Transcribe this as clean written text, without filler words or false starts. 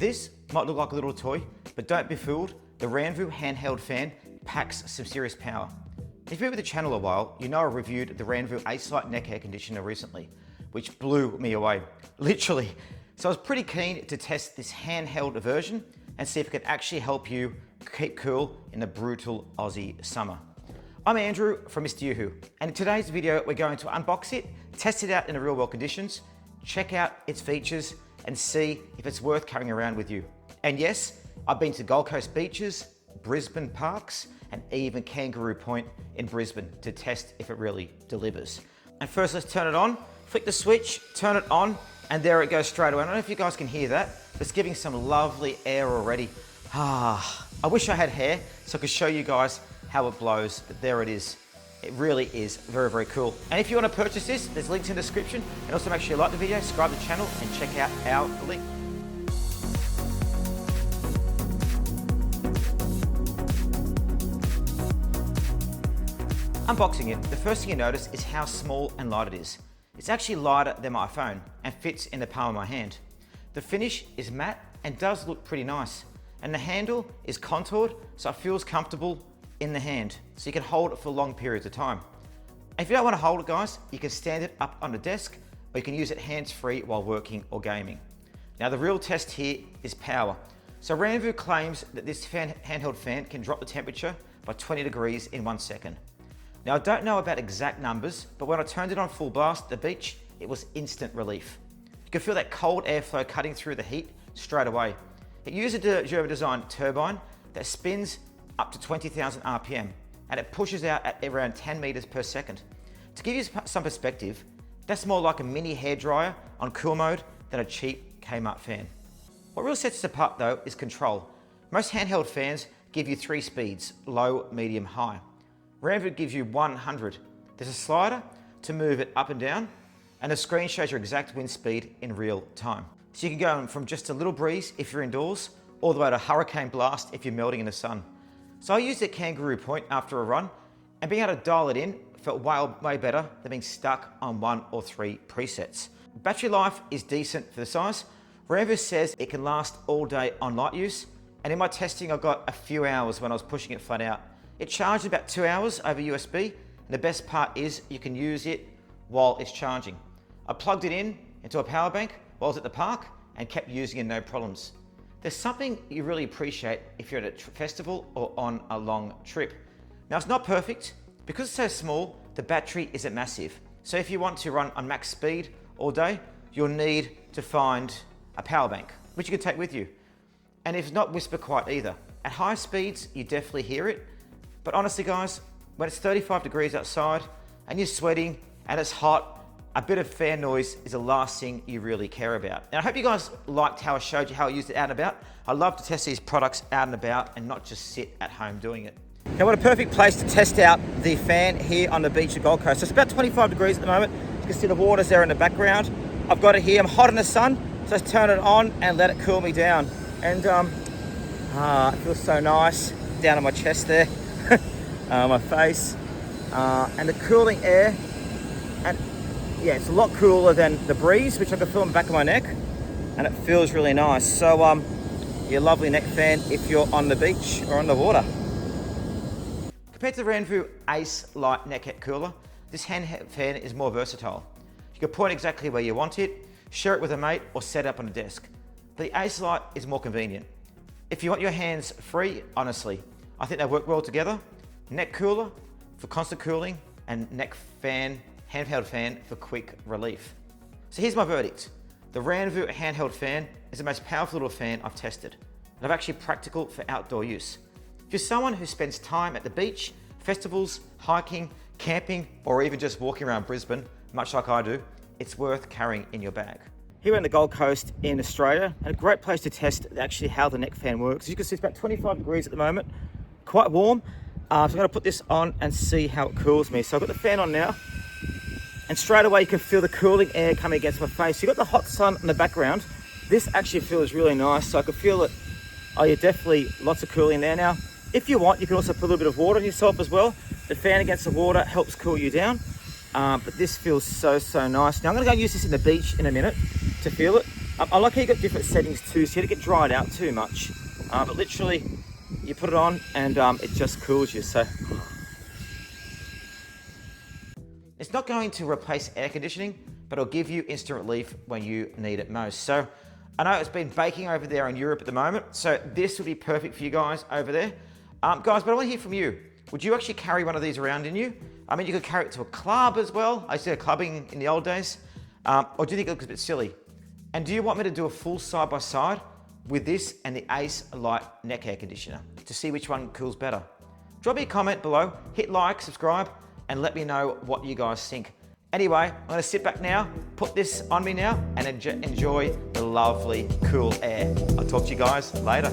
This might look like a little toy, but don't be fooled. The Ranvoo Handheld Fan packs some serious power. If you've been with the channel a while, you know I reviewed the Ranvoo Ace-Lite neck air conditioner recently, which blew me away, literally. So I was pretty keen to test this handheld version and see if it could actually help you keep cool in the brutal Aussie summer. I'm Andrew from Mr. Hough, and in today's video we're going to unbox it, test it out in the real world conditions, check out its features and see if it's worth carrying around with you. And yes, I've been to Gold Coast beaches, Brisbane parks, and even Kangaroo Point in Brisbane to test if it really delivers. And first let's turn it on, flick the switch, turn it on, and there it goes straight away. I don't know if you guys can hear that, but it's giving some lovely air already. I wish I had hair so I could show you guys how it blows, but there it is. It really is very, very cool. And if you want to purchase this, there's links in the description. And also make sure you like the video, subscribe to the channel, and check out our link. Unboxing it, the first thing you notice is how small and light it is. It's actually lighter than my phone and fits in the palm of my hand. The finish is matte and does look pretty nice. And the handle is contoured, so it feels comfortable in the hand, so you can hold it for long periods of time. And if you don't want to hold it, guys, you can stand it up on the desk, or you can use it hands-free while working or gaming. Now the real test here is power. So Ranvoo claims that this handheld fan can drop the temperature by 20 degrees in 1 second. Now I don't know about exact numbers, but when I turned it on full blast at the beach, it was instant relief. You can feel that cold airflow cutting through the heat straight away. It uses a German-designed turbine that spins up to 20,000 RPM, and it pushes out at around 10 meters per second. To give you some perspective, that's more like a mini hairdryer on cool mode than a cheap Kmart fan. What really sets it apart though is control. Most handheld fans give you 3 speeds, low, medium, high. Ranvoo gives you 100. There's a slider to move it up and down, and the screen shows your exact wind speed in real time. So you can go from just a little breeze if you're indoors, all the way to hurricane blast if you're melting in the sun. So I used it at Kangaroo Point after a run, and being able to dial it in felt way better than being stuck on 1 or 3 presets. Battery life is decent for the size. Ranvoo says it can last all day on light use, and in my testing I got a few hours when I was pushing it flat out. It charged about 2 hours over USB, and the best part is you can use it while it's charging. I plugged it in into a power bank while I was at the park and kept using it no problems. There's something you really appreciate if you're at a festival or on a long trip. Now it's not perfect. Because it's so small, the battery isn't massive. So if you want to run on max speed all day, you'll need to find a power bank, which you can take with you. And it's not whisper quiet either. At high speeds, you definitely hear it. But honestly guys, when it's 35 degrees outside and you're sweating and it's hot, a bit of fan noise is the last thing you really care about. And I hope you guys liked how I showed you how I used it out and about. I love to test these products out and about and not just sit at home doing it. Now what a perfect place to test out the fan here on the beach of Gold Coast. So it's about 25 degrees at the moment. You can see the water's there in the background. I've got it here, I'm hot in the sun, so let's turn it on and let it cool me down. And it feels so nice down on my chest there, my face, and the cooling air. And yeah, it's a lot cooler than the breeze, which I can feel in the back of my neck, and it feels really nice. So your lovely neck fan if you're on the beach or on the water. Compared to the Ranvoo Ace-Lite neck cooler, this handheld fan is more versatile. You can point exactly where you want it, share it with a mate, or set it up on a desk. But the Ace-Lite is more convenient. If you want your hands free, honestly, I think they work well together. Neck cooler for constant cooling, and neck fan, handheld fan for quick relief. So here's my verdict. The Ranvoo Handheld Fan is the most powerful little fan I've tested, and I've actually practical for outdoor use. If you're someone who spends time at the beach, festivals, hiking, camping, or even just walking around Brisbane, much like I do, it's worth carrying in your bag. Here on the Gold Coast in Australia, and a great place to test actually how the neck fan works. As you can see, it's about 25 degrees at the moment, quite warm. So I'm gonna put this on and see how it cools me. So I've got the fan on now, and straight away you can feel the cooling air coming against my face. You've got the hot sun in the background. This actually feels really nice, so I can feel it. Oh yeah, definitely lots of cooling there now. If you want, you can also put a little bit of water on yourself as well. The fan against the water helps cool you down. But this feels so nice. Now I'm gonna go use this in the beach in a minute to feel it. I like how you got different settings too, so you don't get dried out too much. But literally, you put it on and it just cools you. So it's not going to replace air conditioning, but it'll give you instant relief when you need it most. So I know it's been baking over there in Europe at the moment, so this would be perfect for you guys over there. Guys, but I want to hear from you. Would you actually carry one of these around in you? I mean, you could carry it to a club as well. I used to go clubbing in the old days. Or do you think it looks a bit silly? And do you want me to do a full side-by-side with this and the Ace Light neck air conditioner to see which one cools better? Drop me a comment below, hit like, subscribe, and let me know what you guys think. Anyway, I'm gonna sit back now, put this on me now, and enjoy the lovely, cool air. I'll talk to you guys later.